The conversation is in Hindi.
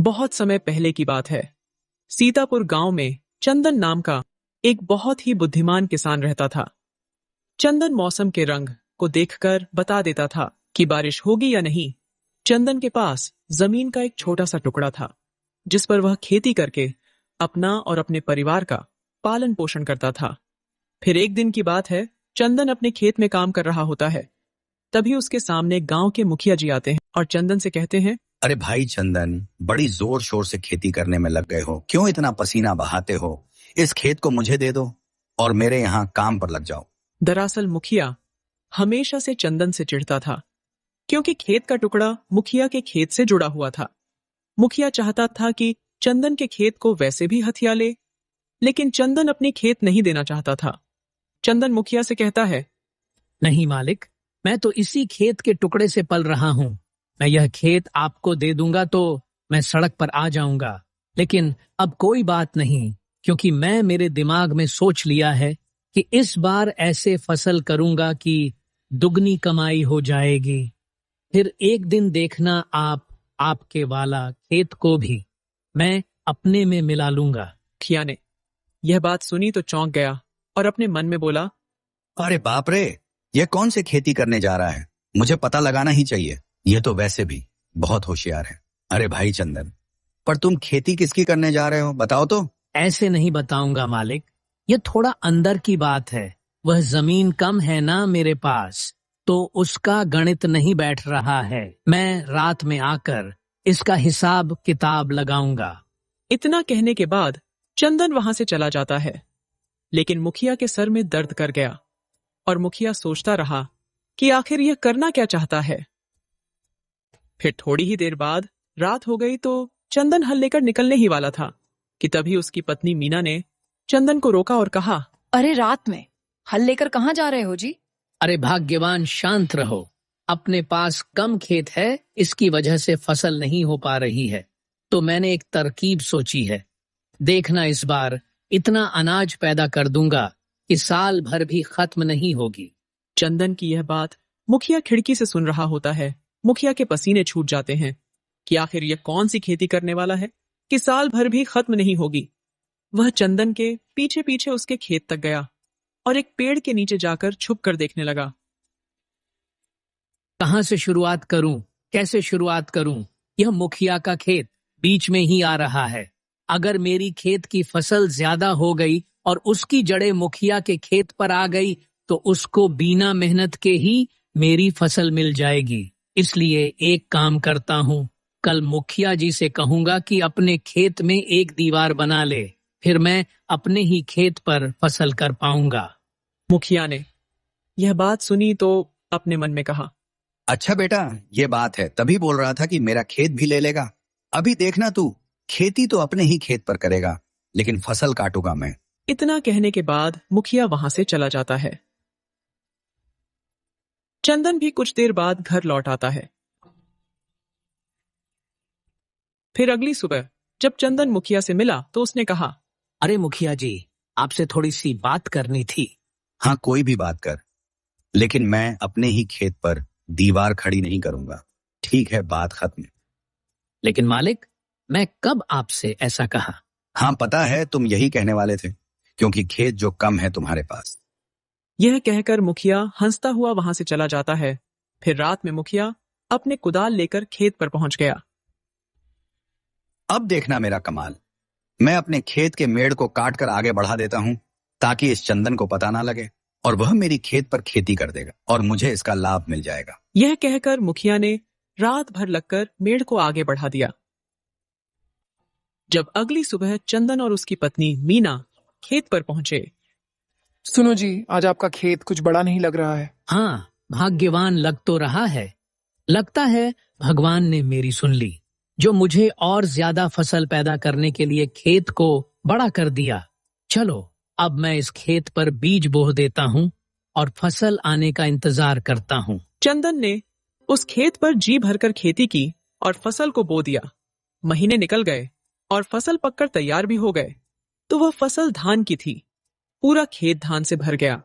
बहुत समय पहले की बात है। सीतापुर गांव में चंदन नाम का एक बहुत ही बुद्धिमान किसान रहता था। चंदन मौसम के रंग को देखकर बता देता था कि बारिश होगी या नहीं। चंदन के पास जमीन का एक छोटा सा टुकड़ा था, जिस पर वह खेती करके अपना और अपने परिवार का पालन पोषण करता था। फिर एक दिन की बात है, चंदन अपने खेत में काम कर रहा होता है। तभी उसके सामने गांव के मुखिया जी आते हैं और चंदन से कहते हैं, अरे भाई चंदन, बड़ी जोर शोर से खेती करने में लग गए हो, क्यों इतना पसीना बहाते हो? इस खेत को मुझे दे दो और मेरे यहाँ काम पर लग जाओ। दरअसल मुखिया हमेशा से चंदन से चिढ़ता था, क्योंकि खेत का टुकड़ा मुखिया के खेत से जुड़ा हुआ था। मुखिया चाहता था कि चंदन के खेत को वैसे भी हथिया ले, लेकिन चंदन अपनी खेत नहीं देना चाहता था। चंदन मुखिया से कहता है, नहीं मालिक, मैं तो इसी खेत के टुकड़े से पल रहा हूँ। मैं यह खेत आपको दे दूंगा तो मैं सड़क पर आ जाऊंगा, लेकिन अब कोई बात नहीं, क्योंकि मैं मेरे दिमाग में सोच लिया है कि इस बार ऐसे फसल करूंगा कि दुगनी कमाई हो जाएगी। फिर एक दिन देखना आप आपके वाला खेत को भी मैं अपने में मिला लूंगा। मुखिया ने यह बात सुनी तो चौंक गया और अपने मन में बोला, अरे बाप रे, ये कौन से खेती करने जा रहा है? मुझे पता लगाना ही चाहिए। ये तो वैसे भी बहुत होशियार है। अरे भाई चंदन, पर तुम खेती किसकी करने जा रहे हो, बताओ तो। ऐसे नहीं बताऊंगा मालिक, ये थोड़ा अंदर की बात है। वह जमीन कम है ना मेरे पास, तो उसका गणित नहीं बैठ रहा है। मैं रात में आकर इसका हिसाब किताब लगाऊंगा। इतना कहने के बाद चंदन वहां से चला जाता है, लेकिन मुखिया के सर में दर्द कर गया और मुखिया सोचता रहा कि आखिर यह करना क्या चाहता है। फिर थोड़ी ही देर बाद रात हो गई तो चंदन हल लेकर निकलने ही वाला था कि तभी उसकी पत्नी मीना ने चंदन को रोका और कहा, अरे रात में हल लेकर कहाँ जा रहे हो जी? अरे भाग्यवान, शांत रहो। अपने पास कम खेत है, इसकी वजह से फसल नहीं हो पा रही है। तो मैंने एक तरकीब सोची है। देखना, इस बार इतना अनाज पैदा कर दूंगा कि साल भर भी खत्म नहीं होगी। चंदन की यह बात मुखिया खिड़की से सुन रहा होता है। मुखिया के पसीने छूट जाते हैं कि आखिर यह कौन सी खेती करने वाला है कि साल भर भी खत्म नहीं होगी। वह चंदन के पीछे पीछे उसके खेत तक गया और एक पेड़ के नीचे जाकर छुप कर देखने लगा। कहाँ से शुरुआत करूं, कैसे शुरुआत करूं? यह मुखिया का खेत बीच में ही आ रहा है। अगर मेरी खेत की फसल ज्यादा हो गई और उसकी जड़ें मुखिया के खेत पर आ गई तो उसको बिना मेहनत के ही मेरी फसल मिल जाएगी। इसलिए एक काम करता हूँ, कल मुखिया जी से कहूंगा कि अपने खेत में एक दीवार बना ले, फिर मैं अपने ही खेत पर फसल कर पाऊंगा। मुखिया ने यह बात सुनी तो अपने मन में कहा, अच्छा बेटा, ये बात है, तभी बोल रहा था कि मेरा खेत भी ले लेगा। अभी देखना तू, खेती तो अपने ही खेत पर करेगा, लेकिन फसल काटूंगा मैं। इतना कहने के बाद मुखिया वहां से चला जाता है। चंदन भी कुछ देर बाद घर लौट आता है। फिर अगली सुबह जब चंदन मुखिया से मिला तो उसने कहा, अरे मुखिया जी, आपसे थोड़ी सी बात करनी थी। हाँ, कोई भी बात कर, लेकिन मैं अपने ही खेत पर दीवार खड़ी नहीं करूंगा। ठीक है, बात खत्म। लेकिन मालिक, मैं कब आपसे ऐसा कहा? हाँ पता है, तुम यही कहने वाले थे, क्योंकि खेत जो कम है तुम्हारे पास। यह कहकर मुखिया हंसता हुआ वहां से चला जाता है। फिर रात में मुखिया अपने कुदाल लेकर खेत पर पहुंच गया। अब देखना मेरा कमाल, मैं अपने खेत के मेड़ को काट कर आगे बढ़ा देता हूँ, ताकि इस चंदन को पता ना लगे और वह मेरी खेत पर खेती कर देगा और मुझे इसका लाभ मिल जाएगा। यह कहकर मुखिया ने रात भर लगकर मेड़ को आगे बढ़ा दिया। जब अगली सुबह चंदन और उसकी पत्नी मीना खेत पर पहुंचे। सुनो जी, आज आपका खेत कुछ बड़ा नहीं लग रहा है। हाँ, भाग्यवान लग तो रहा है। लगता है भगवान ने मेरी सुन ली, जो मुझे और ज्यादा फसल पैदा करने के लिए खेत को बड़ा कर दिया। चलो, अब मैं इस खेत पर बीज बो देता हूँ और फसल आने का इंतजार करता हूँ। चंदन ने उस खेत पर जी भरकर खेती की और फसल को बो दिया। महीने निकल गए और फसल पककर तैयार भी हो गए, तो वह फसल धान की थी। पूरा खेत धान से भर गया।